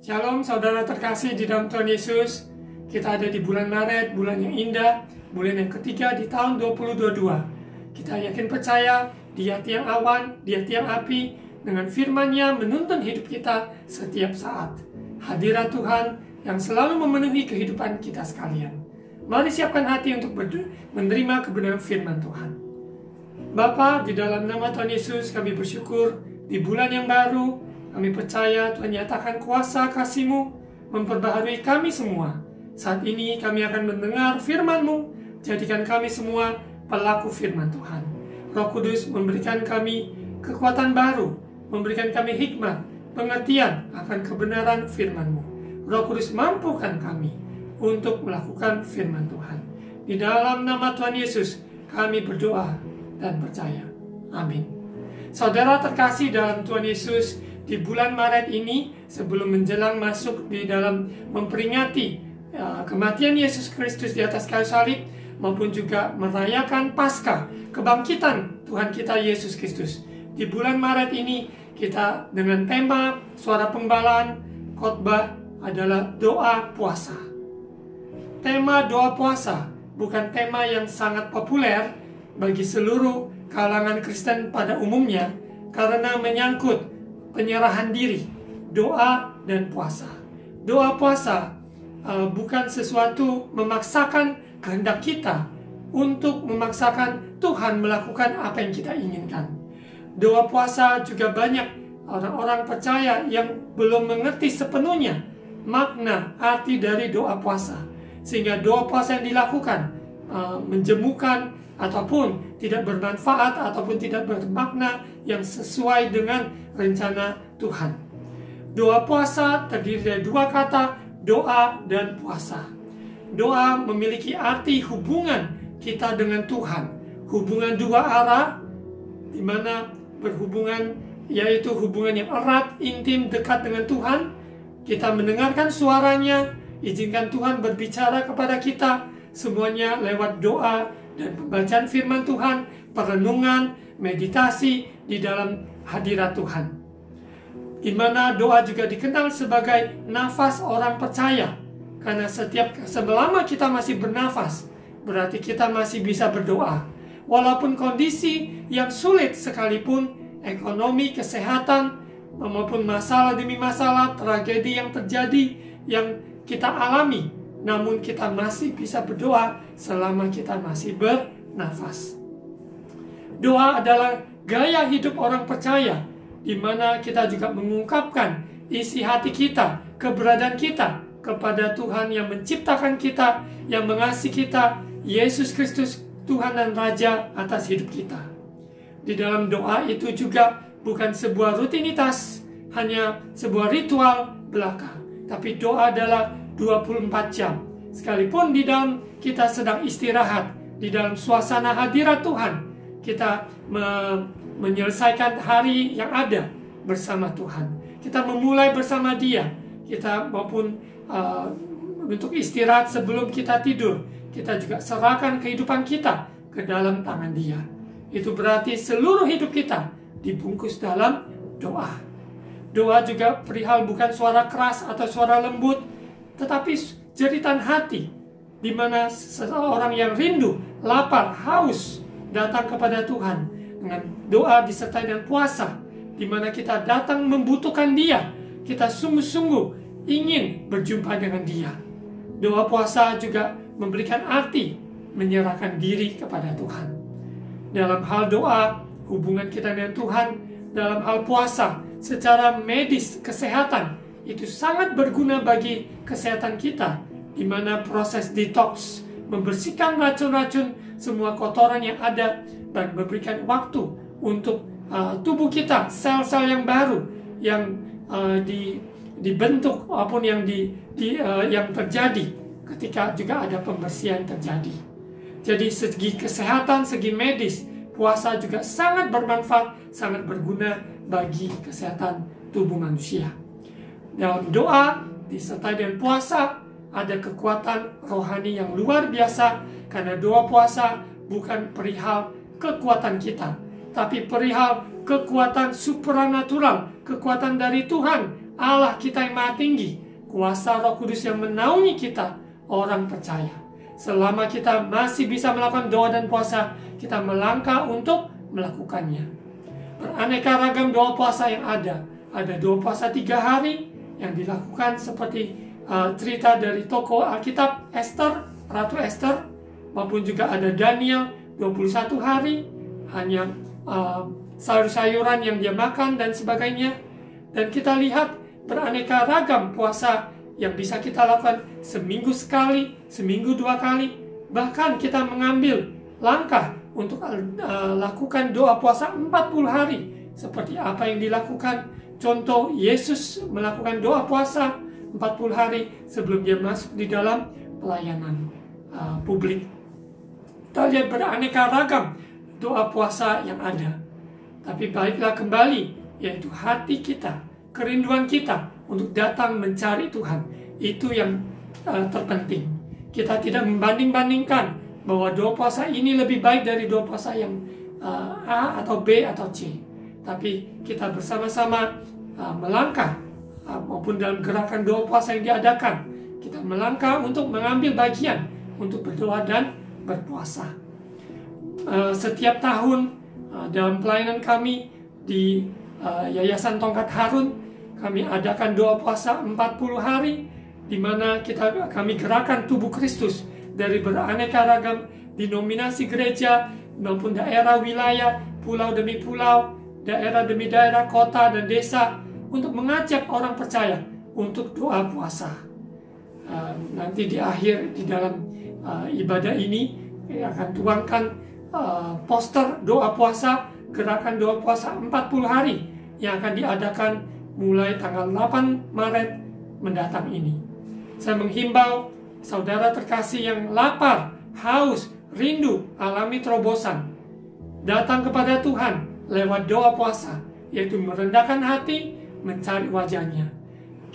Shalom saudara terkasih di dalam Tuhan Yesus. Kita ada di bulan Maret, bulan yang indah, bulan yang ketiga di tahun 2022. Kita yakin percaya Dia tiang awan, Dia tiang api, dengan firman-Nya menuntun hidup kita setiap saat. Hadirat Tuhan yang selalu memenuhi kehidupan kita sekalian. Mari siapkan hati untuk menerima kebenaran firman Tuhan. Bapa, di dalam nama Tuhan Yesus kami bersyukur di bulan yang baru. Kami percaya Tuhan nyatakan kuasa kasih-Mu memperbaharui kami semua. Saat ini kami akan mendengar firman-Mu. Jadikan kami semua pelaku firman Tuhan. Roh Kudus memberikan kami kekuatan baru, memberikan kami hikmat, pengertian akan kebenaran firman-Mu. Roh Kudus mampukan kami untuk melakukan firman Tuhan. Di dalam nama Tuhan Yesus kami berdoa dan percaya. Amin. Saudara terkasih dalam Tuhan Yesus, di bulan Maret ini, sebelum menjelang masuk di dalam memperingati kematian Yesus Kristus di atas kayu salib, maupun juga merayakan Paskah, kebangkitan Tuhan kita Yesus Kristus. Di bulan Maret ini, kita dengan tema suara pengbalaan khotbah adalah doa puasa. Tema doa puasa bukan tema yang sangat populer bagi seluruh kalangan Kristen pada umumnya, karena menyangkut penyerahan diri, doa dan puasa. Doa puasa bukan sesuatu memaksakan kehendak kita untuk memaksakan Tuhan melakukan apa yang kita inginkan. Doa puasa juga banyak orang-orang percaya yang belum mengerti sepenuhnya makna arti dari doa puasa, sehingga doa puasa yang dilakukan menjemukan ataupun tidak bermanfaat ataupun tidak bermakna yang sesuai dengan rencana Tuhan. Doa puasa terdiri dari dua kata, doa dan puasa. Doa memiliki arti hubungan kita dengan Tuhan, hubungan dua arah, di mana berhubungan yaitu hubungan yang erat, intim, dekat dengan Tuhan. Kita mendengarkan suaranya, izinkan Tuhan berbicara kepada kita, semuanya lewat doa dan pembacaan firman Tuhan, perenungan, meditasi di dalam hadirat Tuhan. Di mana doa juga dikenal sebagai nafas orang percaya. Karena selama kita masih bernafas, berarti kita masih bisa berdoa. Walaupun kondisi yang sulit sekalipun, ekonomi, kesehatan, maupun masalah demi masalah, tragedi yang terjadi, yang kita alami, namun kita masih bisa berdoa selama kita masih bernafas. Doa adalah gaya hidup orang percaya, di mana kita juga mengungkapkan isi hati kita, keberadaan kita kepada Tuhan yang menciptakan kita, yang mengasihi kita, Yesus Kristus, Tuhan dan Raja atas hidup kita. Di dalam doa itu juga bukan sebuah rutinitas, hanya sebuah ritual belaka, tapi doa adalah 24 jam. Sekalipun di dalam kita sedang istirahat, di dalam suasana hadirat Tuhan, kita menyelesaikan hari yang ada bersama Tuhan. Kita memulai bersama Dia. Kita maupun untuk istirahat sebelum kita tidur, kita juga serahkan kehidupan kita ke dalam tangan Dia. Itu berarti seluruh hidup kita dibungkus dalam doa. Doa juga perihal bukan suara keras atau suara lembut, tetapi jeritan hati, di mana seseorang yang rindu, lapar, haus datang kepada Tuhan dengan doa disertai dengan puasa, di mana kita datang membutuhkan Dia, kita sungguh-sungguh ingin berjumpa dengan Dia. Doa puasa juga memberikan arti menyerahkan diri kepada Tuhan. Dalam hal doa, hubungan kita dengan Tuhan, dalam hal puasa, secara medis, kesehatan, itu sangat berguna bagi kesehatan kita, di mana proses detox, membersihkan racun-racun, semua kotoran yang ada, dan memberikan waktu untuk tubuh kita, sel-sel yang baru, yang dibentuk, maupun yang terjadi ketika juga ada pembersihan terjadi. Jadi segi kesehatan, segi medis, puasa juga sangat bermanfaat, sangat berguna bagi kesehatan tubuh manusia. Dalam doa disertai dengan puasa, ada kekuatan rohani yang luar biasa, karena doa puasa bukan perihal kekuatan kita, tapi perihal kekuatan supranatural, kekuatan dari Tuhan Allah kita yang maha tinggi, kuasa Roh Kudus yang menaungi kita, orang percaya. Selama kita masih bisa melakukan doa dan puasa, kita melangkah untuk melakukannya. Beraneka ragam doa puasa yang ada. Ada doa puasa 3 hari yang dilakukan seperti cerita dari tokoh Alkitab Esther, Ratu Esther, maupun juga ada Daniel 21 hari, hanya sayur-sayuran yang dia makan dan sebagainya. Dan kita lihat beraneka ragam puasa yang bisa kita lakukan seminggu sekali, seminggu 2 kali. Bahkan kita mengambil langkah untuk lakukan doa puasa 40 hari. Seperti apa yang dilakukan, contoh Yesus melakukan doa puasa 40 hari sebelum dia masuk di dalam pelayanan publik. Kita lihat beraneka ragam doa puasa yang ada. Tapi baiklah kembali, yaitu hati kita, kerinduan kita untuk datang mencari Tuhan. Itu yang terpenting. Kita tidak membanding-bandingkan bahwa doa puasa ini lebih baik dari doa puasa yang A atau B atau C. Tapi kita bersama-sama melangkah, maupun dalam gerakan doa puasa yang diadakan, kita melangkah untuk mengambil bagian untuk berdoa dan berpuasa. Setiap tahun dalam pelayanan kami di Yayasan Tongkat Harun, kami adakan doa puasa 40 hari, di mana kami gerakan tubuh Kristus dari beraneka ragam denominasi gereja maupun daerah wilayah, pulau demi pulau, daerah demi daerah, kota dan desa, untuk mengajak orang percaya untuk doa puasa. Nanti di akhir di dalam ibadah ini akan tuangkan poster doa puasa, gerakan doa puasa 40 hari yang akan diadakan mulai tanggal 8 Maret mendatang ini. Saya menghimbau saudara terkasih yang lapar, haus, rindu, alami terobosan, datang kepada Tuhan lewat doa puasa, yaitu merendahkan hati, mencari wajahnya.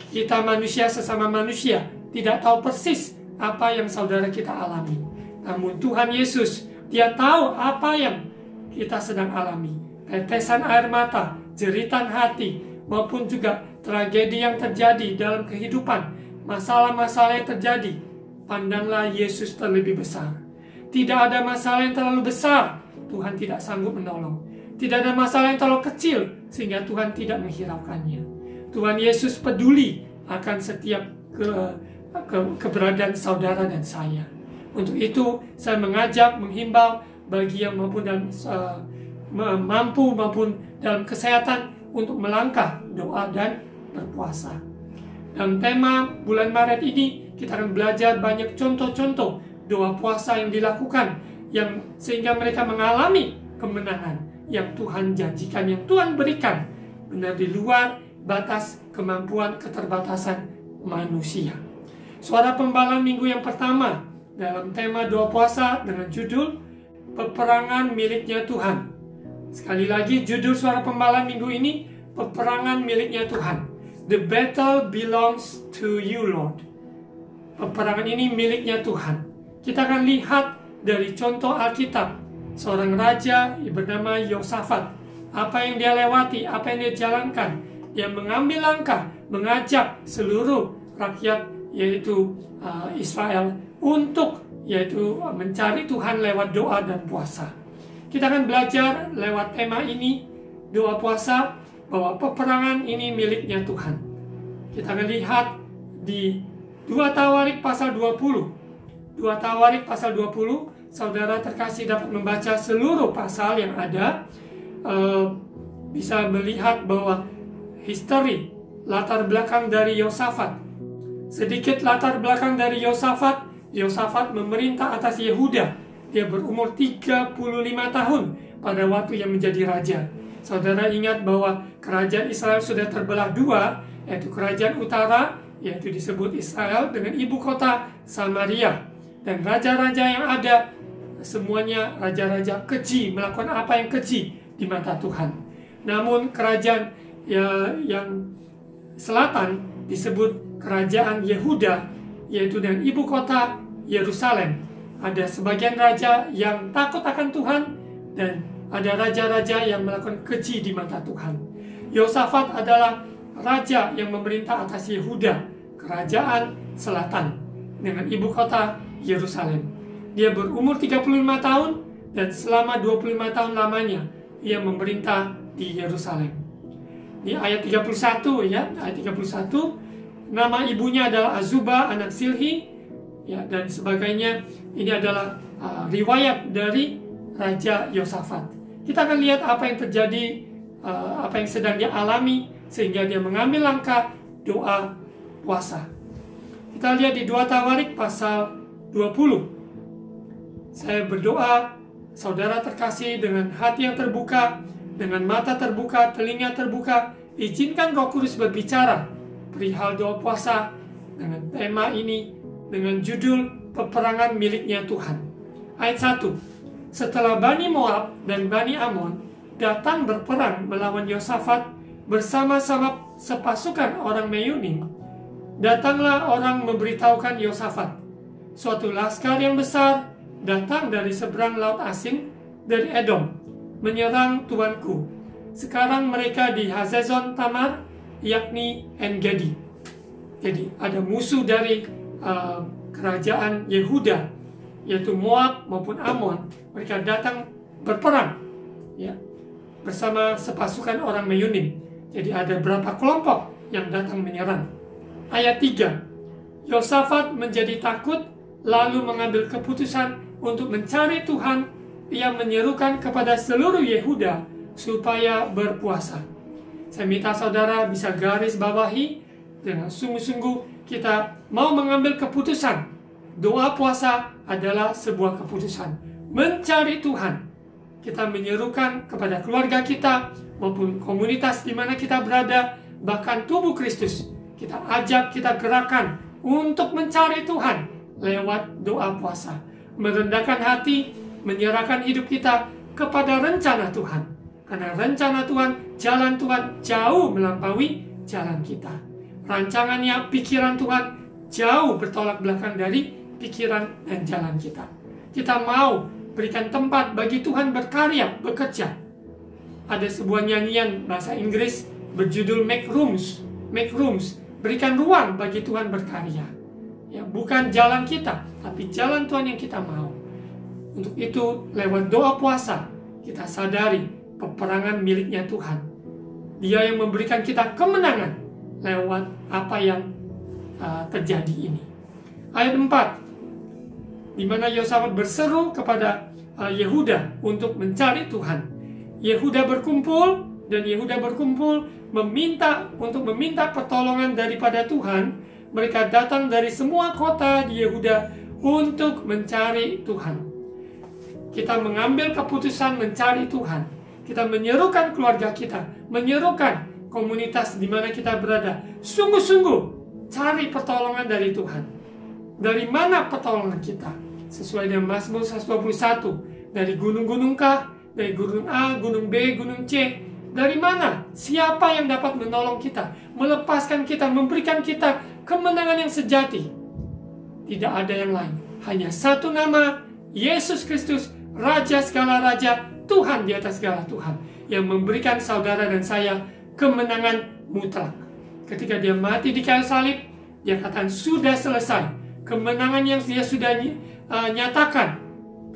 Kita manusia sesama manusia tidak tahu persis apa yang saudara kita alami. Namun Tuhan Yesus, Dia tahu apa yang kita sedang alami. Tetesan air mata, jeritan hati, maupun juga tragedi yang terjadi dalam kehidupan, masalah-masalah yang terjadi. Pandanglah Yesus terlebih besar. Tidak ada masalah yang terlalu besar Tuhan tidak sanggup menolong. Tidak ada masalah yang terlalu kecil sehingga Tuhan tidak menghiraukannya. Tuhan Yesus peduli akan setiap keberadaan saudara dan saya. Untuk itu saya mengajak, menghimbau bagi yang maupun dalam mampu maupun dalam kesehatan untuk melangkah doa dan berpuasa. Dalam tema bulan Maret ini kita akan belajar banyak contoh-contoh doa puasa yang dilakukan, yang sehingga mereka mengalami kemenangan yang Tuhan janjikan, yang Tuhan berikan, benar di luar batas kemampuan keterbatasan manusia. Suara Pembala minggu yang pertama dalam tema doa puasa dengan judul Peperangan Miliknya Tuhan. Sekali lagi judul Suara Pembala minggu ini, Peperangan Miliknya Tuhan. The battle belongs to you, Lord. Peperangan ini miliknya Tuhan. Kita akan lihat dari contoh Alkitab, seorang raja bernama Yosafat. Apa yang dia lewati, apa yang dia jalankan. Dia mengambil langkah, mengajak seluruh rakyat, yaitu Israel, untuk mencari Tuhan lewat doa dan puasa. Kita akan belajar lewat tema ini, doa puasa, bahwa peperangan ini miliknya Tuhan. Kita akan lihat di 2 Tawarik pasal 20. 2 Tawarik pasal 20, saudara terkasih dapat membaca seluruh pasal yang ada, bisa melihat bahwa history, latar belakang dari Yosafat. Sedikit latar belakang dari Yosafat. Yosafat memerintah atas Yehuda. Dia berumur 35 tahun pada waktu yang menjadi raja. Saudara ingat bahwa kerajaan Israel sudah terbelah dua, yaitu kerajaan utara, yaitu disebut Israel, dengan ibu kota Samaria. Dan raja-raja yang ada, semuanya raja-raja keji, melakukan apa yang keji di mata Tuhan. Namun kerajaan yang selatan disebut kerajaan Yehuda, yaitu dengan ibu kota Yerusalem. Ada sebagian raja yang takut akan Tuhan, dan ada raja-raja yang melakukan keji di mata Tuhan. Yosafat adalah raja yang memerintah atas Yehuda, kerajaan selatan, dengan ibu kota Yerusalem. Dia berumur 35 tahun dan selama 25 tahun lamanya ia memerintah di Yerusalem. Di ayat 31 ya, ayat 31, nama ibunya adalah Azubah anak Silhi ya, dan sebagainya. Ini adalah riwayat dari Raja Yosafat. Kita akan lihat apa yang terjadi, apa yang sedang dia alami sehingga dia mengambil langkah doa puasa. Kita lihat di 2 Tawarik pasal 20. Saya berdoa, saudara terkasih, dengan hati yang terbuka, dengan mata terbuka, telinga terbuka, izinkan Roh Kudus berbicara perihal doa puasa dengan tema ini, dengan judul peperangan miliknya Tuhan. Ayat 1. Setelah Bani Moab dan Bani Amon datang berperang melawan Yosafat bersama-sama sepasukan orang Meyunim, datanglah orang memberitahukan Yosafat, suatu laskar yang besar datang dari seberang laut asing, dari Edom, menyerang tuanku. Sekarang mereka di Hazezon Tamar, yakni En-Gedi. Jadi ada musuh dari kerajaan Yehuda, yaitu Moab maupun Amon. Mereka datang berperang ya, bersama sepasukan orang Meyunim. Jadi ada berapa kelompok yang datang menyerang. Ayat 3. Yosafat menjadi takut, lalu mengambil keputusan untuk mencari Tuhan. Ia menyerukan kepada seluruh Yehuda supaya berpuasa. Saya minta saudara bisa garis bawahi dengan sungguh-sungguh kita mau mengambil keputusan. Doa puasa adalah sebuah keputusan. Mencari Tuhan. Kita menyerukan kepada keluarga kita maupun komunitas di mana kita berada, bahkan tubuh Kristus. Kita ajak, kita gerakan untuk mencari Tuhan lewat doa puasa. Merendahkan hati, menyerahkan hidup kita kepada rencana Tuhan. Karena rencana Tuhan, jalan Tuhan jauh melampaui jalan kita. Rancangannya, pikiran Tuhan jauh bertolak belakang dari pikiran dan jalan kita. Kita mau berikan tempat bagi Tuhan berkarya, bekerja. Ada sebuah nyanyian bahasa Inggris berjudul Make Rooms. Make Rooms, berikan ruang bagi Tuhan berkarya. Ya, bukan jalan kita, tapi jalan Tuhan yang kita mau. Untuk itu, lewat doa puasa, kita sadari peperangan miliknya Tuhan. Dia yang memberikan kita kemenangan lewat apa yang terjadi ini. Ayat 4, di mana Yosafat berseru kepada Yehuda untuk mencari Tuhan. Yehuda berkumpul, dan Yehuda berkumpul meminta pertolongan daripada Tuhan. Mereka datang dari semua kota di Yehuda untuk mencari Tuhan. Kita mengambil keputusan mencari Tuhan. Kita menyerukan keluarga kita, menyerukan komunitas di mana kita berada. Sungguh-sungguh cari pertolongan dari Tuhan. Dari mana pertolongan kita? Sesuai dengan Mazmur 121. Dari gunung-gunung kah? Dari gunung A, gunung B, gunung C? Dari mana? Siapa yang dapat menolong kita? Melepaskan kita, memberikan kita kemenangan yang sejati. Tidak ada yang lain. Hanya satu nama, Yesus Kristus, Raja segala Raja, Tuhan di atas segala Tuhan, yang memberikan saudara dan saya kemenangan mutlak. Ketika dia mati di kayu salib, dia katakan sudah selesai. Kemenangan yang dia sudah nyatakan,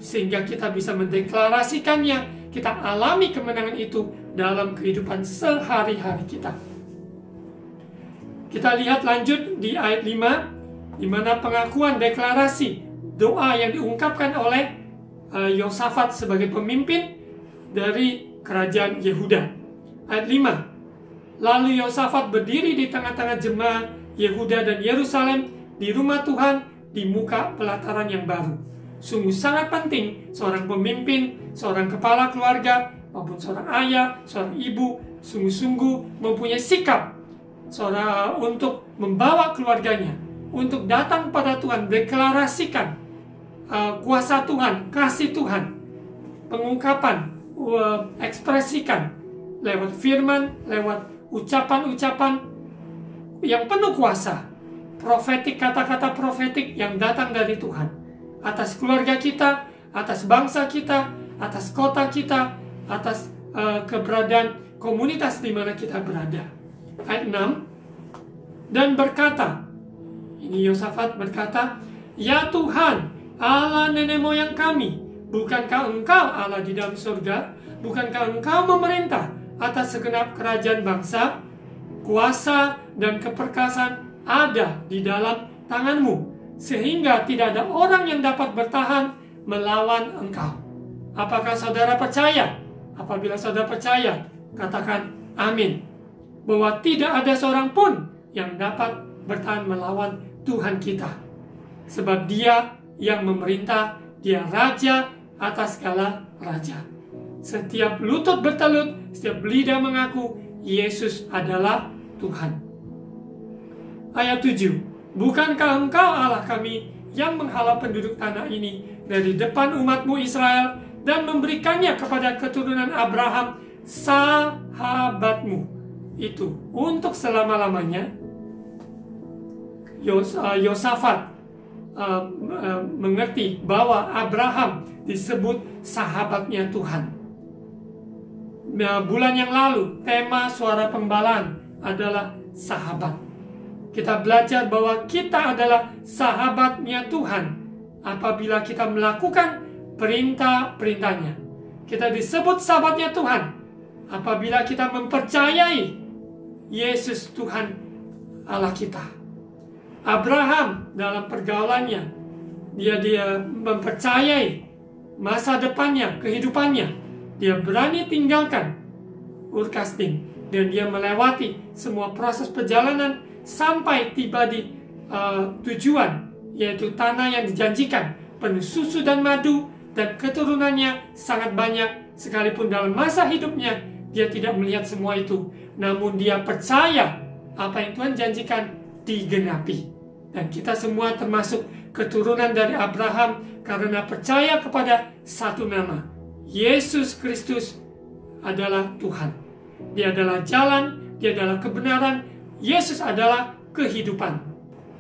sehingga kita bisa mendeklarasikannya. Kita alami kemenangan itu dalam kehidupan sehari-hari kita. Kita lihat lanjut di ayat 5, di mana pengakuan deklarasi doa yang diungkapkan oleh Yosafat sebagai pemimpin dari kerajaan Yehuda. Ayat 5. Lalu Yosafat berdiri di tengah-tengah jemaah Yehuda dan Yerusalem di rumah Tuhan di muka pelataran yang baru. Sungguh sangat penting seorang pemimpin, seorang kepala keluarga, maupun seorang ayah, seorang ibu, sungguh-sungguh mempunyai sikap untuk membawa keluarganya, untuk datang pada Tuhan, deklarasikan kuasa Tuhan, kasih Tuhan, pengungkapan, ekspresikan lewat firman, lewat ucapan-ucapan yang penuh kuasa, profetik, kata-kata profetik yang datang dari Tuhan atas keluarga kita, atas bangsa kita, atas kota kita, atas keberadaan komunitas di mana kita berada. ayat 6, dan berkata, ini Yosafat berkata, "Ya Tuhan, Allah nenek moyang kami, bukankah Engkau Allah di dalam surga? Bukankah Engkau memerintah atas segenap kerajaan bangsa? Kuasa dan keperkasaan ada di dalam tangan-Mu, sehingga tidak ada orang yang dapat bertahan melawan Engkau." Apakah saudara percaya? Apabila saudara percaya, katakan amin. Bahwa tidak ada seorang pun yang dapat bertahan melawan Tuhan kita. Sebab Dia yang memerintah, Dia Raja atas segala raja. Setiap lutut bertelut, setiap lidah mengaku Yesus adalah Tuhan. Ayat 7. "Bukankah Engkau Allah kami yang menghalau penduduk tanah ini dari depan umat-Mu Israel dan memberikannya kepada keturunan Abraham, sahabat-Mu itu untuk selama-lamanya?" Yosafat mengerti bahwa Abraham disebut sahabatnya Tuhan. Bulan yang lalu, tema suara penggembalaan adalah sahabat. Kita belajar bahwa kita adalah sahabatnya Tuhan apabila kita melakukan perintah-perintahnya. Kita disebut sahabatnya Tuhan apabila kita mempercayai Yesus Tuhan Allah kita. Abraham dalam pergaulannya, dia mempercayai masa depannya, kehidupannya. Dia berani tinggalkan Ur Kasdim dan dia melewati semua proses perjalanan sampai tiba di tujuan, yaitu tanah yang dijanjikan, penuh susu dan madu, dan keturunannya sangat banyak. Sekalipun dalam masa hidupnya dia tidak melihat semua itu, namun dia percaya apa yang Tuhan janjikan digenapi. Dan kita semua termasuk keturunan dari Abraham karena percaya kepada satu nama, Yesus Kristus adalah Tuhan. Dia adalah jalan, Dia adalah kebenaran, Yesus adalah kehidupan.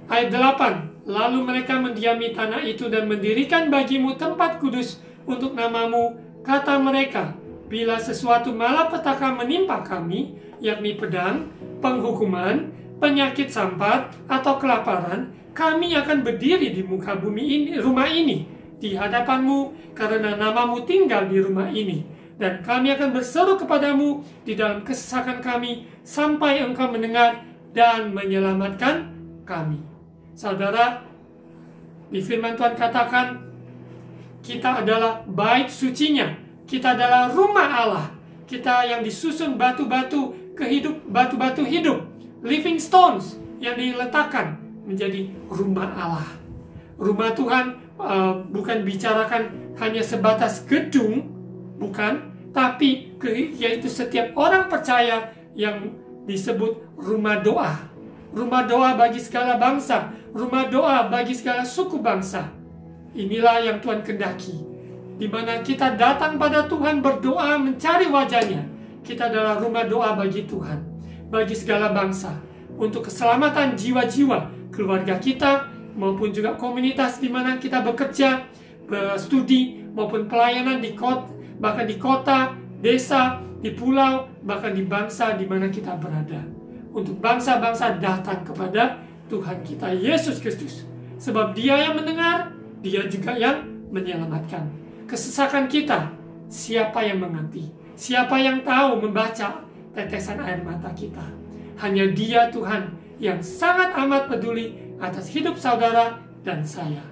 Ayat 8, "Lalu mereka mendiami tanah itu dan mendirikan bagimu tempat kudus untuk namamu. Kata mereka, bila sesuatu malapetaka menimpa kami, yakni pedang, penghukuman, penyakit sampar, atau kelaparan, kami akan berdiri di muka bumi ini, rumah ini, di hadapanmu, karena namamu tinggal di rumah ini. Dan kami akan berseru kepadamu di dalam kesesakan kami, sampai engkau mendengar dan menyelamatkan kami." Saudara, di firman Tuhan katakan, kita adalah bait sucinya, kita adalah rumah Allah, kita yang disusun batu-batu batu-batu hidup, living stones yang diletakkan menjadi rumah Allah. Rumah Tuhan bukan bicarakan hanya sebatas gedung, bukan, tapi yaitu setiap orang percaya yang disebut rumah doa. Rumah doa bagi segala bangsa, rumah doa bagi segala suku bangsa. Inilah yang Tuhan kehendaki, di mana kita datang pada Tuhan berdoa mencari wajahnya. Kita adalah rumah doa bagi Tuhan, bagi segala bangsa, untuk keselamatan jiwa-jiwa keluarga kita, maupun juga komunitas di mana kita bekerja, studi, maupun pelayanan di kota, bahkan di kota, desa, di pulau, bahkan di bangsa di mana kita berada. Untuk bangsa-bangsa datang kepada Tuhan kita Yesus Kristus, sebab Dia yang mendengar, Dia juga yang menyelamatkan. Kesesakan kita, siapa yang mengerti? Siapa yang tahu membaca tetesan air mata kita? Hanya Dia Tuhan yang sangat amat peduli atas hidup saudara dan saya.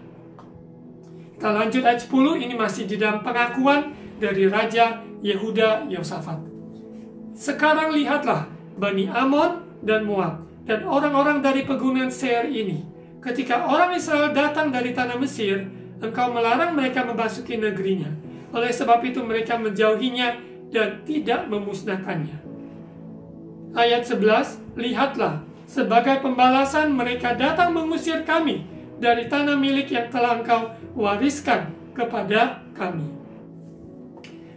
Kita lanjut ayat 10, ini masih di dalam pengakuan dari Raja Yehuda Yosafat. "Sekarang lihatlah Bani Amon dan Moab dan orang-orang dari pegunungan Seir ini. Ketika orang Israel datang dari tanah Mesir, engkau melarang mereka memasuki negerinya. Oleh sebab itu mereka menjauhinya dan tidak memusnahkannya." Ayat 11, "Lihatlah, sebagai pembalasan mereka datang mengusir kami dari tanah milik yang telah engkau wariskan kepada kami."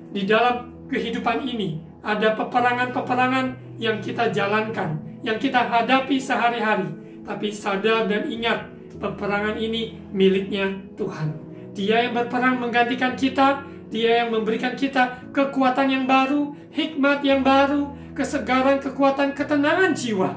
Di dalam kehidupan ini ada peperangan-peperangan yang kita jalankan, yang kita hadapi sehari-hari. Tapi sadar dan ingat, peperangan ini miliknya Tuhan. Dia yang berperang menggantikan kita, Dia yang memberikan kita kekuatan yang baru, hikmat yang baru, kesegaran, kekuatan, ketenangan jiwa,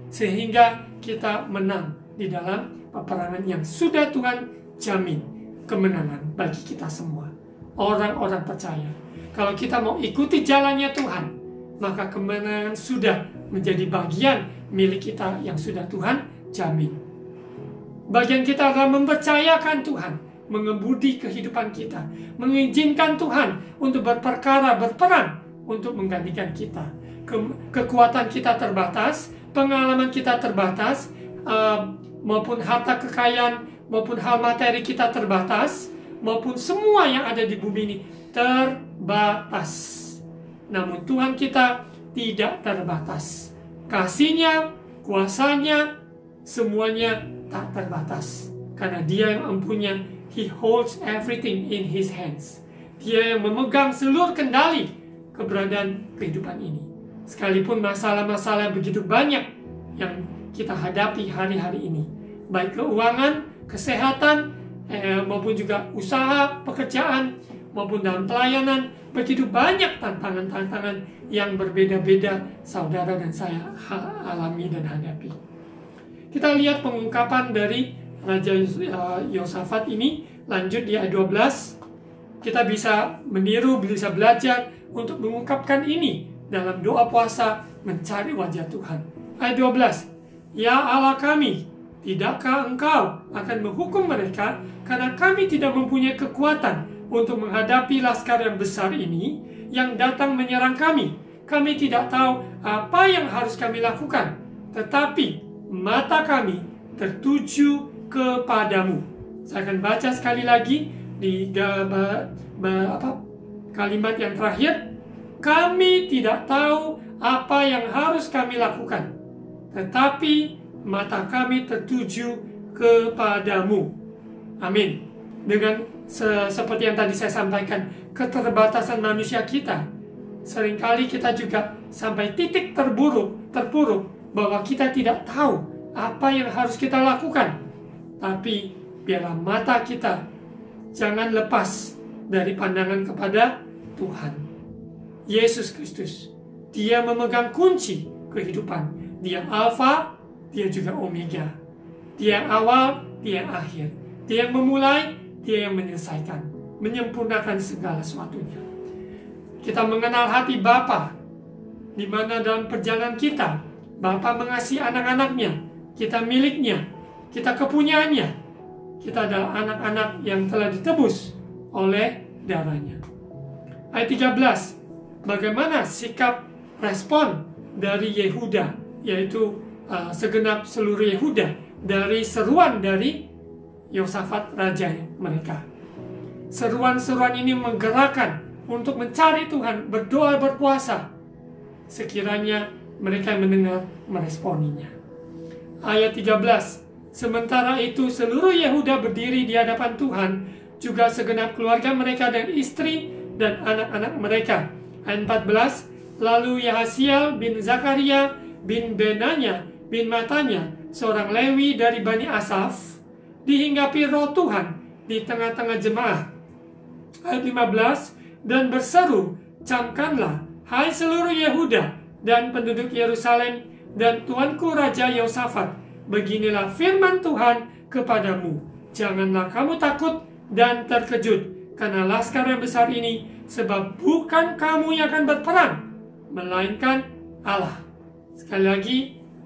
sehingga kita menang di dalam peperangan yang sudah Tuhan jamin kemenangan bagi kita semua, orang-orang percaya. Kalau kita mau ikuti jalannya Tuhan, maka kemenangan sudah menjadi bagian milik kita yang sudah Tuhan jamin. Bagian kita adalah mempercayakan Tuhan, mengemudi kehidupan kita, mengizinkan Tuhan untuk berperkara, berperang untuk menggantikan kita. Kekuatan kita terbatas, pengalaman kita terbatas, maupun harta kekayaan, maupun hal materi kita terbatas, maupun semua yang ada di bumi ini terbatas. Namun Tuhan kita tidak terbatas. Kasih-Nya, kuasa-Nya, semuanya tak terbatas. Karena Dia yang empunya, He holds everything in His hands. Dia yang memegang seluruh kendali keberadaan kehidupan ini. Sekalipun masalah-masalah begitu banyak yang kita hadapi hari-hari ini, baik keuangan, kesehatan, maupun juga usaha, pekerjaan, maupun dalam pelayanan, begitu banyak tantangan-tantangan yang berbeda-beda saudara dan saya alami dan hadapi. Kita lihat pengungkapan dari Raja Yosafat ini, lanjut di ayat 12. Kita bisa meniru, bisa belajar untuk mengungkapkan ini dalam doa puasa mencari wajah Tuhan. Ayat 12. Ya Allah kami, tidakkah Engkau akan menghukum mereka karena kami tidak mempunyai kekuatan untuk menghadapi laskar yang besar ini yang datang menyerang kami. Kami tidak tahu apa yang harus kami lakukan, tetapi mata kami tertuju kepadamu. Saya akan baca sekali lagi di kalimat yang terakhir. Kami tidak tahu apa yang harus kami lakukan, tetapi mata kami tertuju kepadamu. Amin. Dengan seperti yang tadi saya sampaikan, keterbatasan manusia kita, seringkali kita juga sampai titik terpuruk bahwa kita tidak tahu apa yang harus kita lakukan. Tapi biarlah mata kita jangan lepas dari pandangan kepada Tuhan Yesus Kristus. Dia memegang kunci kehidupan. Dia Alfa, Dia juga Omega. Dia yang awal, Dia yang akhir. Dia yang memulai, Dia yang menyelesaikan, menyempurnakan segala sesuatunya. Kita mengenal hati Bapa, di mana dalam perjalanan kita, Bapa mengasihi anak-anaknya, kita miliknya, kita kepunyaannya. Kita adalah anak-anak yang telah ditebus oleh darahnya. Ayat 13. Bagaimana sikap respon dari Yehuda, yaitu segenap seluruh Yehuda, dari seruan dari Yosafat raja mereka. Seruan-seruan ini menggerakkan untuk mencari Tuhan, berdoa, berpuasa. Sekiranya mereka mendengar, meresponinya. Ayat 13. Sementara itu seluruh Yehuda berdiri di hadapan Tuhan, juga segenap keluarga mereka dan istri dan anak-anak mereka. Ayat 14. Lalu Yahasiel bin Zakaria bin Benanya bin Matanya, seorang Lewi dari Bani Asaf, dihinggapi roh Tuhan di tengah-tengah jemaah. Ayat 15. Dan berseru, camkanlah, hai seluruh Yehuda dan penduduk Yerusalem dan tuanku Raja Yosafat, beginilah firman Tuhan kepadamu, janganlah kamu takut dan terkejut karena laskar yang besar ini, sebab bukan kamu yang akan berperang, melainkan Allah. Sekali lagi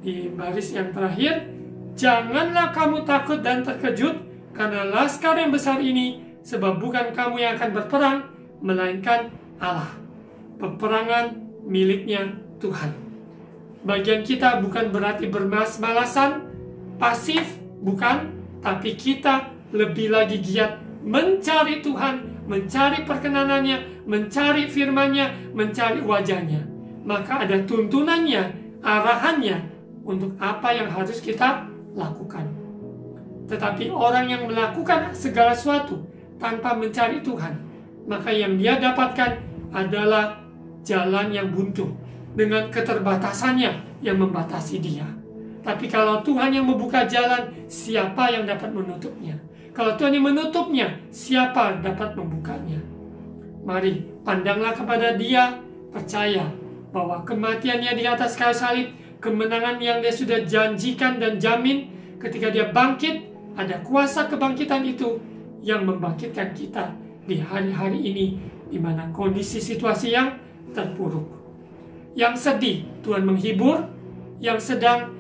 di baris yang terakhir, janganlah kamu takut dan terkejut karena laskar yang besar ini, sebab bukan kamu yang akan berperang, melainkan Allah. Peperangan miliknya Tuhan. Bagian kita bukan berarti bermalas-malasan, pasif, bukan, tapi kita lebih lagi giat mencari Tuhan, mencari perkenanannya, mencari firman-Nya, mencari wajah-Nya. Maka ada tuntunannya, arahannya untuk apa yang harus kita lakukan. Tetapi orang yang melakukan segala sesuatu tanpa mencari Tuhan, maka yang dia dapatkan adalah jalan yang buntu dengan keterbatasannya yang membatasi dia. Tapi kalau Tuhan yang membuka jalan, siapa yang dapat menutupnya? Kalau Tuhan yang menutupnya, siapa dapat membukanya? Mari pandanglah kepada Dia, percaya bahwa kematiannya di atas kayu salib, kemenangan yang dia sudah janjikan dan jamin ketika dia bangkit, ada kuasa kebangkitan itu yang membangkitkan kita di hari-hari ini, di mana kondisi situasi yang terpuruk. Yang sedih, Tuhan menghibur. Yang sedang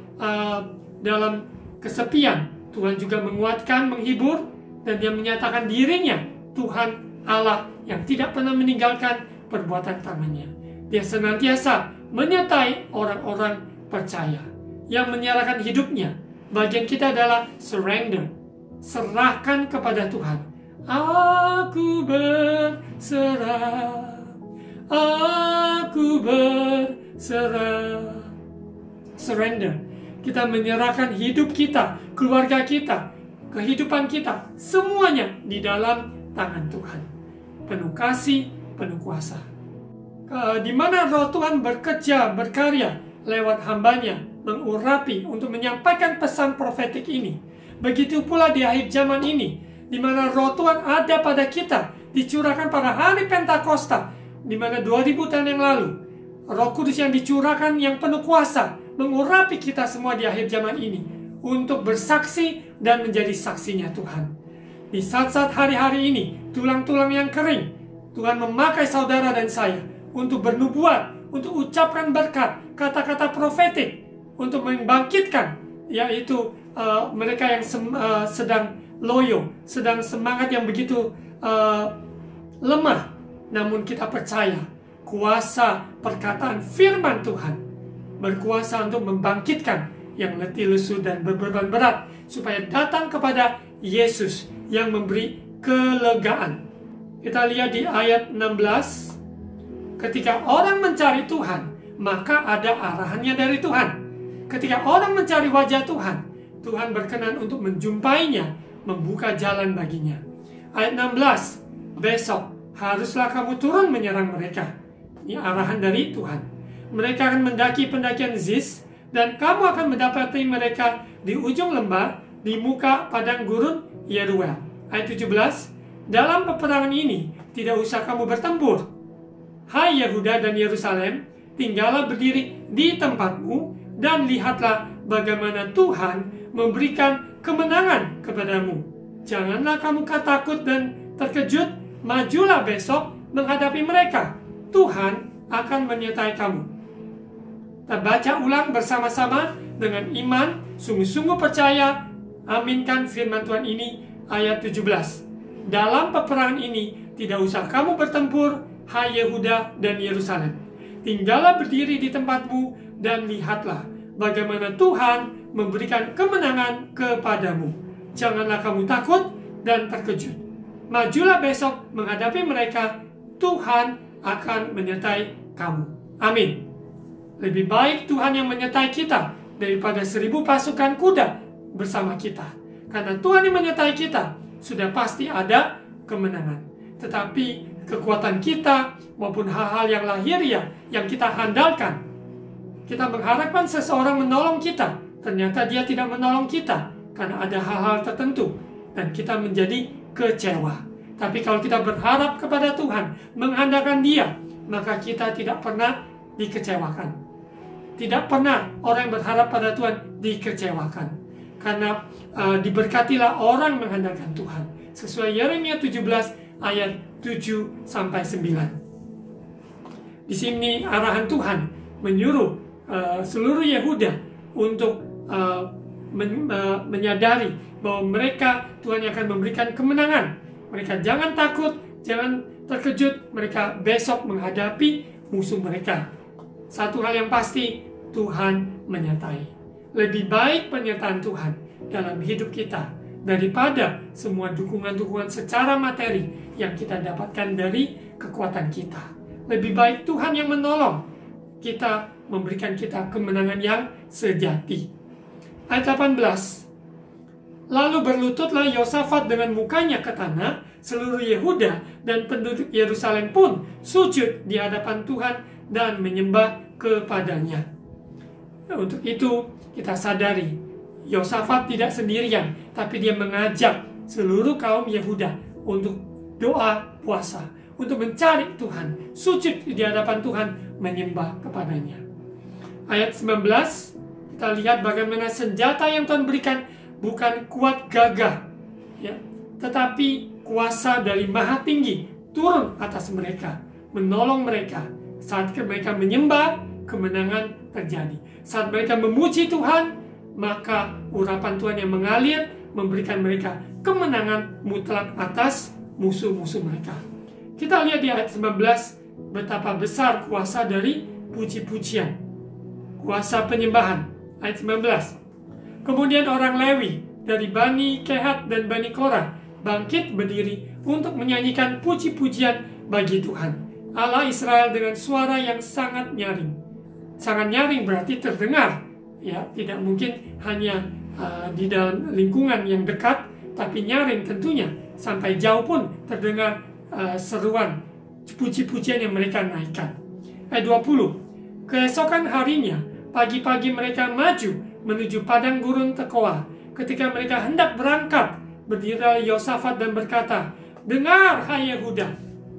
dalam kesepian, Tuhan juga menguatkan, menghibur. Dan dia menyatakan dirinya Tuhan Allah yang tidak pernah meninggalkan perbuatan tangannya. Dia senantiasa menyertai orang-orang percaya yang menyerahkan hidupnya. Bagian kita adalah surrender, serahkan kepada Tuhan. Aku berserah, aku berserah. Surrender. Kita menyerahkan hidup kita, keluarga kita, kehidupan kita, semuanya di dalam tangan Tuhan. Penuh kasih, penuh kuasa. Di mana Roh Tuhan bekerja, berkarya lewat hambanya, mengurapi untuk menyampaikan pesan profetik ini. Begitu pula di akhir zaman ini, di mana Roh Tuhan ada pada kita, dicurahkan pada hari Pentakosta, di mana 2000 tahun yang lalu, Roh Kudus yang dicurahkan yang penuh kuasa, mengurapi kita semua di akhir zaman ini, untuk bersaksi dan menjadi saksinya Tuhan. Di saat-saat hari-hari ini, tulang-tulang yang kering, Tuhan memakai saudara dan saya untuk bernubuat, untuk ucapkan berkat, kata-kata profetik, untuk membangkitkan, yaitu mereka yang sedang loyo, sedang semangat yang begitu lemah. Namun kita percaya kuasa perkataan firman Tuhan berkuasa untuk membangkitkan yang letih lesu dan berbeban berat, supaya datang kepada Yesus yang memberi kelegaan. Kita lihat di ayat 16, ketika orang mencari Tuhan, maka ada arahannya dari Tuhan. Ketika orang mencari wajah Tuhan, Tuhan berkenan untuk menjumpainya, membuka jalan baginya. Ayat 16, besok haruslah kamu turun menyerang mereka. Ini arahan dari Tuhan. Mereka akan mendaki pendakian Ziz, dan kamu akan mendapati mereka di ujung lembah, di muka padang gurun Yeruel. Ayat 17, dalam peperangan ini tidak usah kamu bertempur. Hai Yehuda dan Yerusalem, tinggallah berdiri di tempatmu, dan lihatlah bagaimana Tuhan memberikan kemenangan kepadamu. Janganlah kamu takut dan terkejut, majulah besok menghadapi mereka. Tuhan akan menyertai kamu. Kita baca ulang bersama-sama dengan iman, sungguh-sungguh percaya, aminkan firman Tuhan ini, ayat 17. Dalam peperangan ini tidak usah kamu bertempur, hai Yehuda dan Yerusalem. Tinggallah berdiri di tempatmu dan lihatlah bagaimana Tuhan memberikan kemenangan kepadamu. Janganlah kamu takut dan terkejut. Majulah besok menghadapi mereka, Tuhan akan menyertai kamu. Amin. Lebih baik Tuhan yang menyertai kita daripada 1000 pasukan kuda bersama kita. Karena Tuhan yang menyertai kita, sudah pasti ada kemenangan. Tetapi kekuatan kita maupun hal-hal yang lahiriah yang kita handalkan, kita mengharapkan seseorang menolong kita, ternyata dia tidak menolong kita karena ada hal-hal tertentu, dan kita menjadi kecewa. Tapi kalau kita berharap kepada Tuhan, mengandalkan Dia, maka kita tidak pernah dikecewakan. Tidak pernah orang yang berharap pada Tuhan dikecewakan. Karena diberkatilah orang mengandalkan Tuhan. Sesuai Yeremia 17 ayat 7-9. Di sini arahan Tuhan menyuruh seluruh Yehuda untuk menyadari bahwa mereka, Tuhan yang akan memberikan kemenangan. Mereka jangan takut, jangan terkejut. Mereka besok menghadapi musuh mereka. Satu hal yang pasti, Tuhan menyertai. Lebih baik penyertaan Tuhan dalam hidup kita daripada semua dukungan-dukungan secara materi yang kita dapatkan dari kekuatan kita. Lebih baik Tuhan yang menolong kita, memberikan kita kemenangan yang sejati. Ayat 18. Lalu berlututlah Yosafat dengan mukanya ke tanah, seluruh Yehuda dan penduduk Yerusalem pun sujud di hadapan Tuhan dan menyembah kepadanya. Untuk itu kita sadari Yosafat tidak sendirian, tapi dia mengajak seluruh kaum Yehuda untuk doa puasa, untuk mencari Tuhan, sujud di hadapan Tuhan, menyembah kepadanya. Ayat 19, kita lihat bagaimana senjata yang Tuhan berikan bukan kuat gagah, ya, tetapi kuasa dari Maha Tinggi turun atas mereka, menolong mereka. Saat mereka menyembah, kemenangan terjadi. Saat mereka memuji Tuhan, maka urapan Tuhan yang mengalir memberikan mereka kemenangan mutlak atas musuh-musuh mereka. Kita lihat di ayat 19 betapa besar kuasa dari puji-pujian, kuasa penyembahan. Ayat 19, kemudian orang Lewi dari Bani Kehat dan Bani Korah bangkit berdiri untuk menyanyikan puji-pujian bagi Tuhan Allah Israel dengan suara yang sangat nyaring. Sangat nyaring berarti terdengar, ya, tidak mungkin hanya di dalam lingkungan yang dekat, tapi nyaring tentunya sampai jauh pun terdengar seruan puji-pujian yang mereka naikkan. Ayat 20, keesokan harinya pagi-pagi mereka maju menuju padang gurun Tekoa. Ketika mereka hendak berangkat, berdirilah Yosafat dan berkata, dengar hai Yehuda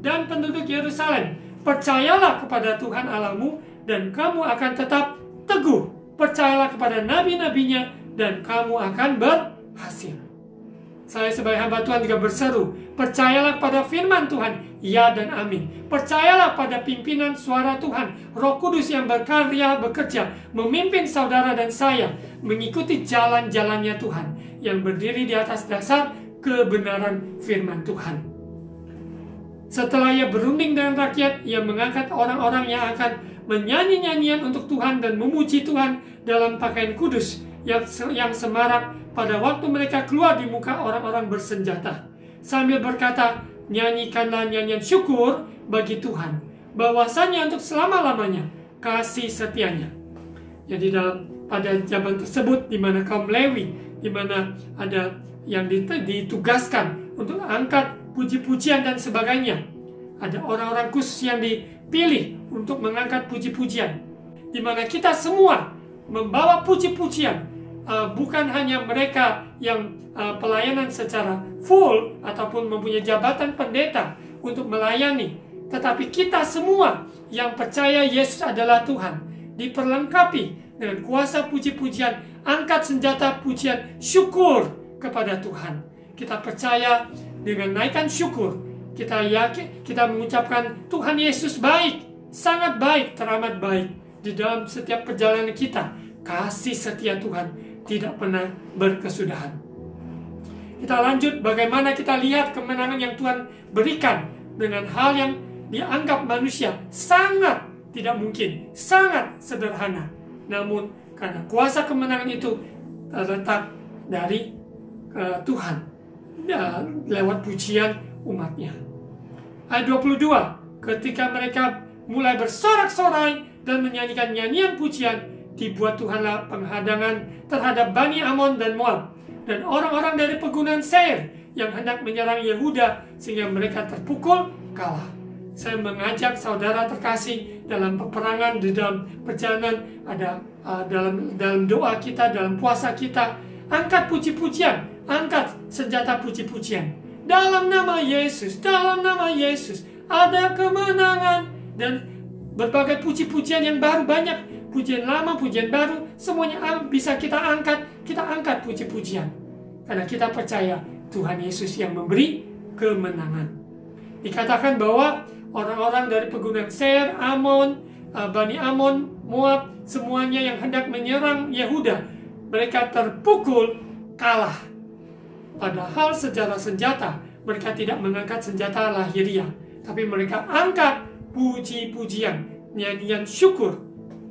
dan penduduk Yerusalem, percayalah kepada Tuhan Allahmu dan kamu akan tetap teguh. Percayalah kepada nabi-nabinya dan kamu akan berhasil. Saya sebagai hamba Tuhan juga berseru, percayalah pada firman Tuhan, ya dan amin. Percayalah pada pimpinan suara Tuhan, Roh Kudus yang berkarya, bekerja, memimpin saudara dan saya, mengikuti jalan-jalannya Tuhan, yang berdiri di atas dasar kebenaran firman Tuhan. Setelah ia berunding dengan rakyat, ia mengangkat orang-orang yang akan menyanyi nyanyian untuk Tuhan dan memuji Tuhan dalam pakaian kudus yang semarak pada waktu mereka keluar di muka orang-orang bersenjata. Sambil berkata, nyanyikanlah nyanyian syukur bagi Tuhan, bahwasanya untuk selama-lamanya kasih setianya. Jadi pada zaman tersebut, di mana kaum Lewi, di mana ada yang ditugaskan untuk angkat puji-pujian dan sebagainya. Ada orang-orang khusus yang dipilih untuk mengangkat puji-pujian, di mana kita semua membawa puji-pujian, bukan hanya mereka yang pelayanan secara full ataupun mempunyai jabatan pendeta untuk melayani, tetapi kita semua yang percaya Yesus adalah Tuhan, diperlengkapi dengan kuasa puji-pujian, angkat senjata pujian syukur kepada Tuhan. Kita percaya dengan naikkan syukur, kita yakin, kita mengucapkan Tuhan Yesus baik, sangat baik, teramat baik. Di dalam setiap perjalanan kita, kasih setia Tuhan tidak pernah berkesudahan. Kita lanjut, bagaimana kita lihat kemenangan yang Tuhan berikan dengan hal yang dianggap manusia sangat tidak mungkin, sangat sederhana. Namun karena kuasa kemenangan itu terletak dari Tuhan lewat pujian umatnya. Ayat 22, ketika mereka mulai bersorak-sorai dan menyanyikan nyanyian pujian, dibuat Tuhanlah penghadangan terhadap Bani Amon dan Moab dan orang-orang dari pegunungan Seir yang hendak menyerang Yehuda, sehingga mereka terpukul kalah. Saya mengajak saudara terkasih dalam peperangan, di dalam perjalanan, ada dalam doa kita, dalam puasa kita, angkat puji-pujian, angkat senjata puji-pujian. Dalam nama Yesus, dalam nama Yesus, ada kemenangan. Dan berbagai puji-pujian yang baru, banyak pujian lama, pujian baru, semuanya bisa kita angkat puji-pujian. Karena kita percaya Tuhan Yesus yang memberi kemenangan. Dikatakan bahwa orang-orang dari pegunungan Seir, Amon, Bani Amon, Moab, semuanya yang hendak menyerang Yehuda, mereka terpukul kalah. Padahal secara senjata mereka tidak mengangkat senjata lahiriah, tapi mereka angkat puji-pujian, nyanyian syukur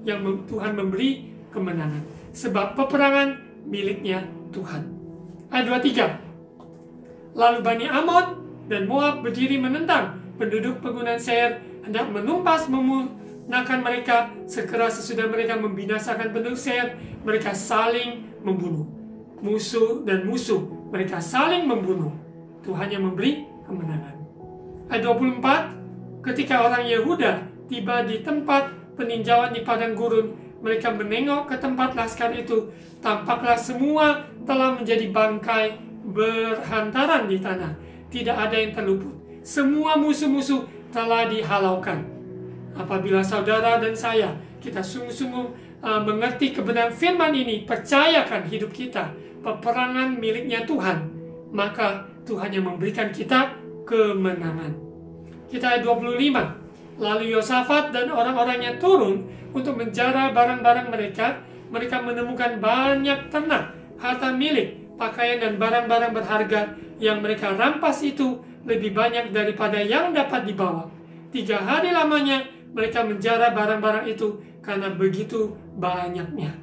yang Tuhan memberi kemenangan. Sebab peperangan miliknya Tuhan. Ayat 23. Lalu Bani Amon dan Moab berdiri menentang penduduk pegunungan Seir, hendak menumpas memusnahkan mereka. Segera sesudah mereka membinasakan penduduk Seir, mereka saling membunuh. Musuh dan musuh, mereka saling membunuh. Tuhan yang memberi kemenangan. Ayat 24. Ketika orang Yehuda tiba di tempat peninjauan di padang gurun, mereka menengok ke tempat laskar itu. Tampaklah semua telah menjadi bangkai berhantaran di tanah. Tidak ada yang terluput. Semua musuh-musuh telah dihalaukan. Apabila saudara dan saya, kita sungguh-sungguh mengerti kebenaran firman ini, percayakan hidup kita, peperangan miliknya Tuhan, maka Tuhan yang memberikan kita kemenangan. Kita ayat 25. Lalu Yosafat dan orang-orangnya turun untuk menjara barang-barang mereka. Mereka menemukan banyak ternak, harta milik, pakaian dan barang-barang berharga yang mereka rampas itu lebih banyak daripada yang dapat dibawa. 3 hari lamanya mereka menjara barang-barang itu karena begitu banyaknya.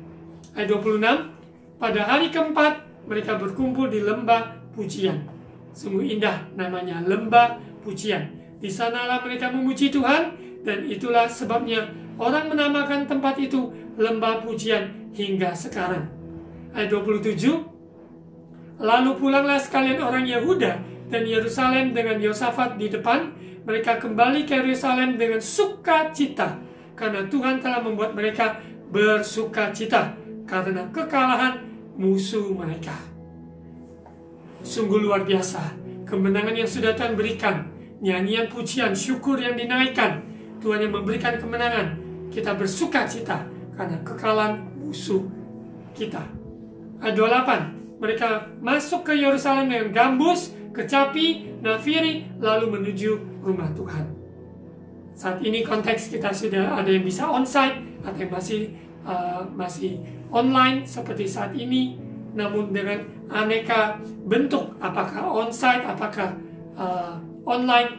Ayat 26. Pada hari keempat mereka berkumpul di lembah pujian. Sungguh indah namanya, lembah pujian. Di sanalah mereka memuji Tuhan, dan itulah sebabnya orang menamakan tempat itu lembah pujian hingga sekarang. Ayat 27. Lalu pulanglah sekalian orang Yehuda dan Yerusalem dengan Yosafat di depan. Mereka kembali ke Yerusalem dengan sukacita, karena Tuhan telah membuat mereka bersukacita karena kekalahan musuh mereka. Sungguh luar biasa kemenangan yang sudah Tuhan berikan. Nyanyian pujian, syukur yang dinaikkan. Tuhan yang memberikan kemenangan. Kita bersukacita karena kekalahan musuh kita. Ayat 28. Mereka masuk ke Yerusalem dengan gambus, kecapi, nafiri, lalu menuju rumah Tuhan. Saat ini konteks kita sudah ada yang bisa onsite, ada yang masih online seperti saat ini, namun dengan aneka bentuk, apakah onsite, apakah online.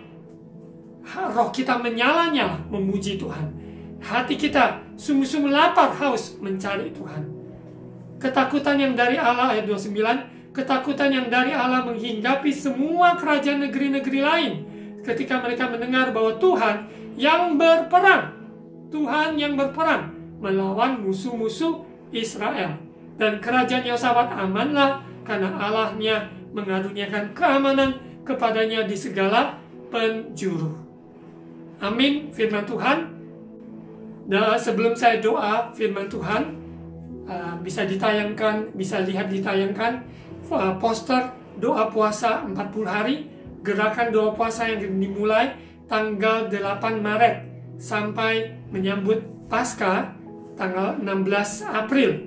Roh kita menyala-nyala memuji Tuhan. Hati kita sungguh-sungguh lapar haus mencari Tuhan. Ketakutan yang dari Allah, ayat 29, ketakutan yang dari Allah menghinggapi semua kerajaan negeri-negeri lain ketika mereka mendengar bahwa Tuhan yang berperang, Tuhan yang berperang melawan musuh-musuh Israel. Dan kerajaan Yosafat amanlah karena Allahnya mengaruniakan keamanan kepadanya di segala penjuru. Amin, firman Tuhan. Dan sebelum saya doa firman Tuhan, bisa ditayangkan, bisa lihat ditayangkan poster doa puasa 40 hari, gerakan doa puasa yang dimulai tanggal 8 Maret sampai menyambut Paskah tanggal 16 April.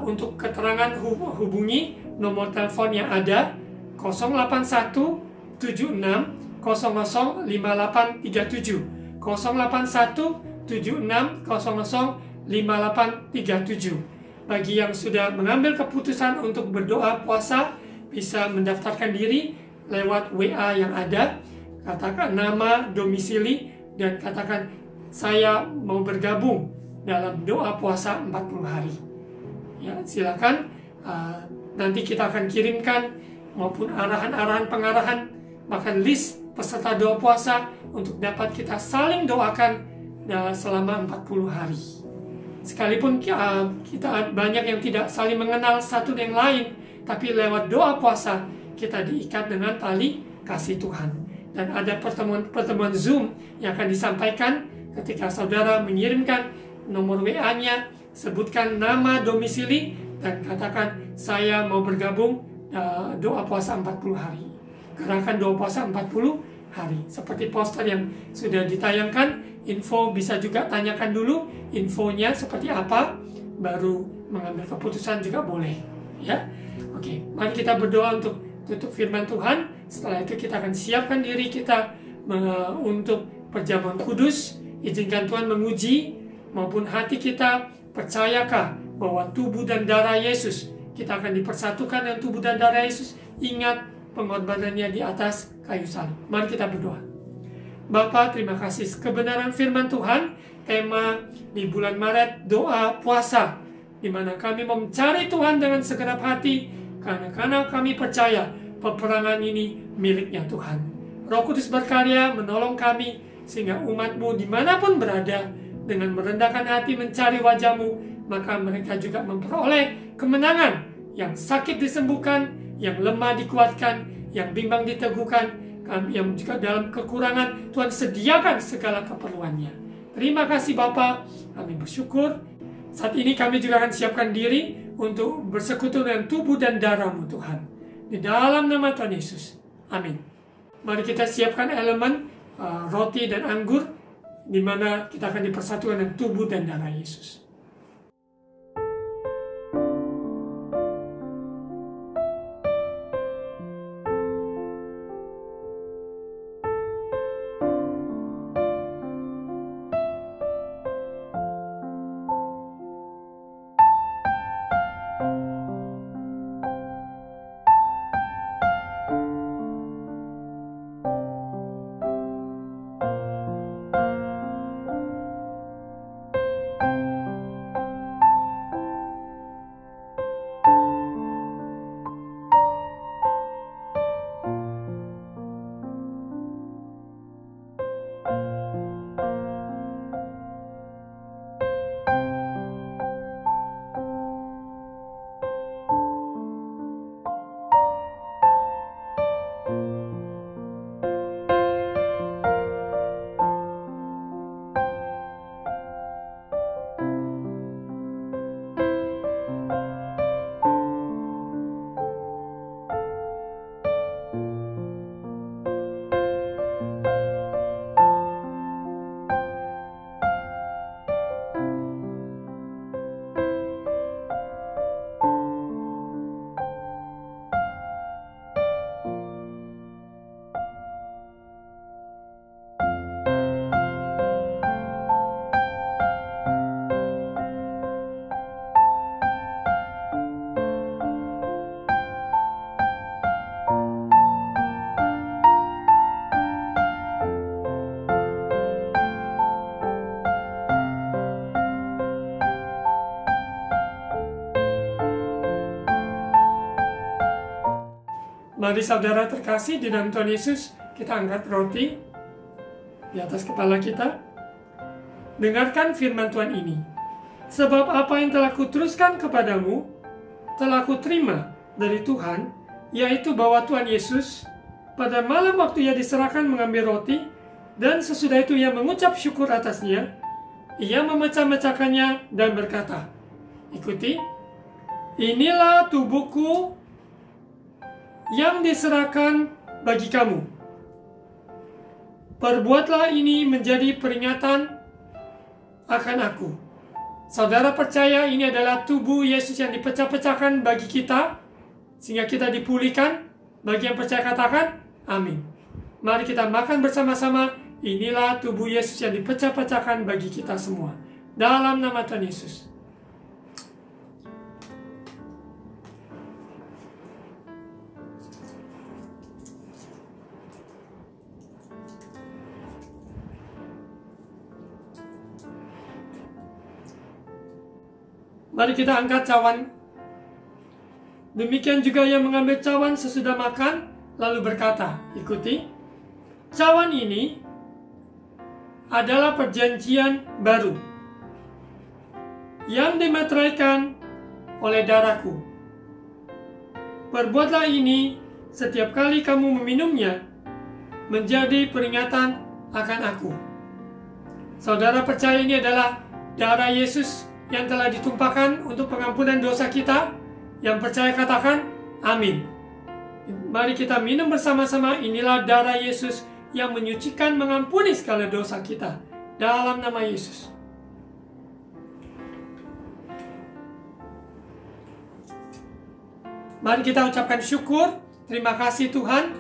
Untuk keterangan hubungi nomor telepon yang ada 081 76 00 5837 081 76 00 5837. Bagi yang sudah mengambil keputusan untuk berdoa puasa, bisa mendaftarkan diri lewat WA yang ada. Katakan nama, domisili, dan katakan saya mau bergabung dalam doa puasa 40 hari. Ya, silakan. Nanti kita akan kirimkan maupun arahan-arahan pengarahan, bahkan list peserta doa puasa untuk dapat kita saling doakan selama 40 hari. Sekalipun kita banyak yang tidak saling mengenal satu dengan lain, tapi lewat doa puasa kita diikat dengan tali kasih Tuhan. Dan ada pertemuan Zoom yang akan disampaikan ketika saudara mengirimkan nomor WA-nya, sebutkan nama, domisili, dan katakan saya mau bergabung doa puasa 40 hari. Gerakan doa puasa 40 hari. Seperti poster yang sudah ditayangkan, info bisa juga tanyakan dulu infonya seperti apa, baru mengambil keputusan juga boleh. Ya, oke. Mari kita berdoa untuk tutup firman Tuhan. Setelah itu kita akan siapkan diri kita untuk perjamuan kudus. Izinkan Tuhan menguji maupun hati kita. Percayakah bahwa tubuh dan darah Yesus, kita akan dipersatukan dengan tubuh dan darah Yesus. Ingat pengorbanannya di atas kayu salib. Mari kita berdoa. Bapa, terima kasih kebenaran firman Tuhan. Tema di bulan Maret, doa puasa, di mana kami mencari Tuhan dengan segenap hati, karena kami percaya peperangan ini miliknya Tuhan. Roh Kudus berkarya menolong kami, sehingga umat-Mu dimanapun berada, dengan merendahkan hati mencari wajah-Mu, maka mereka juga memperoleh kemenangan. Yang sakit disembuhkan, yang lemah dikuatkan, yang bimbang diteguhkan, yang juga dalam kekurangan Tuhan sediakan segala keperluannya. Terima kasih Bapa, kami bersyukur. Saat ini kami juga akan siapkan diri untuk bersekutu dengan tubuh dan darah-Mu Tuhan. Di dalam nama Tuhan Yesus. Amin. Mari kita siapkan elemen roti dan anggur di mana kita akan dipersatukan dengan tubuh dan darah Yesus. Mari saudara terkasih di dalam Tuhan Yesus, kita angkat roti di atas kepala kita. Dengarkan firman Tuhan ini. Sebab apa yang telah kuteruskan kepadamu, telah kuterima dari Tuhan, yaitu bahwa Tuhan Yesus, pada malam waktu ia diserahkan mengambil roti, dan sesudah itu ia mengucap syukur atasnya, ia memecah-mecahkannya dan berkata, ikuti, inilah tubuhku yang diserahkan bagi kamu. Perbuatlah ini menjadi peringatan akan aku. Saudara percaya ini adalah tubuh Yesus yang dipecah-pecahkan bagi kita, sehingga kita dipulihkan? Bagi yang percaya katakan, amin. Mari kita makan bersama-sama. Inilah tubuh Yesus yang dipecah-pecahkan bagi kita semua. Dalam nama Tuhan Yesus. Mari kita angkat cawan. Demikian juga yang mengambil cawan sesudah makan, lalu berkata, ikuti, cawan ini adalah perjanjian baru yang dimeteraikan oleh darahku. Perbuatlah ini setiap kali kamu meminumnya, menjadi peringatan akan aku. Saudara percaya ini adalah darah Yesus yang telah ditumpahkan untuk pengampunan dosa kita? Yang percaya katakan, amin. Mari kita minum bersama-sama. Inilah darah Yesus yang menyucikan, mengampuni segala dosa kita. Dalam nama Yesus. Mari kita ucapkan syukur. Terima kasih Tuhan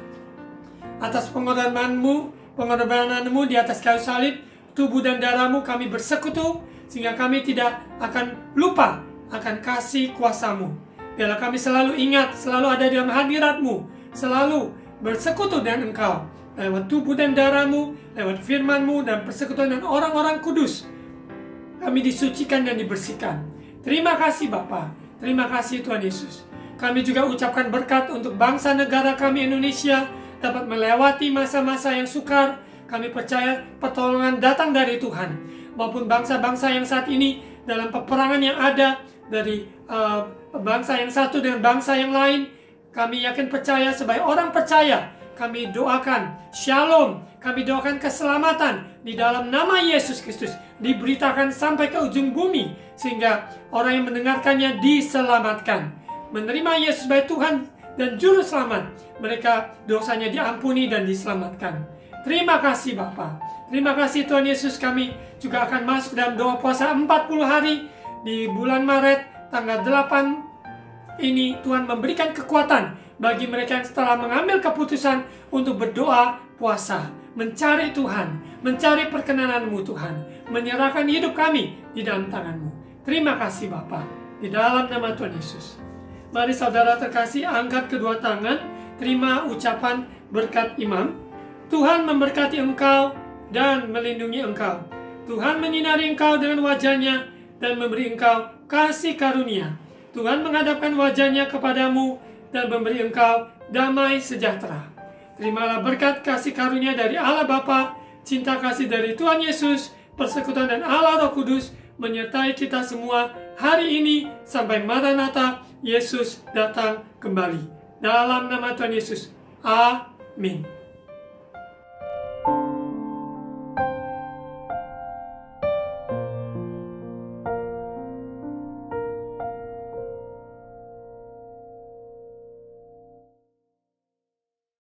atas pengorbananmu di atas kayu salib. Tubuh dan darahmu kami bersekutu, sehingga kami tidak akan lupa akan kasih kuasa-Mu. Biarlah kami selalu ingat, selalu ada dalam hadirat-Mu, selalu bersekutu dengan Engkau. Lewat tubuh dan darah-Mu, lewat firman-Mu, dan persekutuan dengan orang-orang kudus, kami disucikan dan dibersihkan. Terima kasih Bapa, terima kasih Tuhan Yesus. Kami juga ucapkan berkat untuk bangsa negara kami Indonesia, dapat melewati masa-masa yang sukar. Kami percaya pertolongan datang dari Tuhan. Maupun bangsa-bangsa yang saat ini dalam peperangan yang ada dari bangsa yang satu dengan bangsa yang lain, kami yakin percaya sebagai orang percaya, kami doakan shalom, kami doakan keselamatan di dalam nama Yesus Kristus diberitakan sampai ke ujung bumi, sehingga orang yang mendengarkannya diselamatkan, menerima Yesus sebagai Tuhan dan Juru Selamat. Mereka dosanya diampuni dan diselamatkan. Terima kasih Bapa. Terima kasih Tuhan Yesus, kami juga akan masuk dalam doa puasa 40 hari di bulan Maret tanggal 8 ini. Tuhan memberikan kekuatan bagi mereka yang setelah mengambil keputusan untuk berdoa puasa, mencari Tuhan, mencari perkenanan-Mu Tuhan, menyerahkan hidup kami di dalam tangan-Mu. Terima kasih Bapa, di dalam nama Tuhan Yesus. Mari saudara terkasih, angkat kedua tangan, terima ucapan berkat imam. Tuhan memberkati engkau dan melindungi engkau. Tuhan menyinari engkau dengan wajah-Nya dan memberi engkau kasih karunia. Tuhan menghadapkan wajah-Nya kepadamu dan memberi engkau damai sejahtera. Terimalah berkat kasih karunia dari Allah Bapa, cinta kasih dari Tuhan Yesus, persekutuan dan Allah Roh Kudus menyertai kita semua hari ini sampai Maranatha, Yesus datang kembali. Dalam nama Tuhan Yesus. Amin.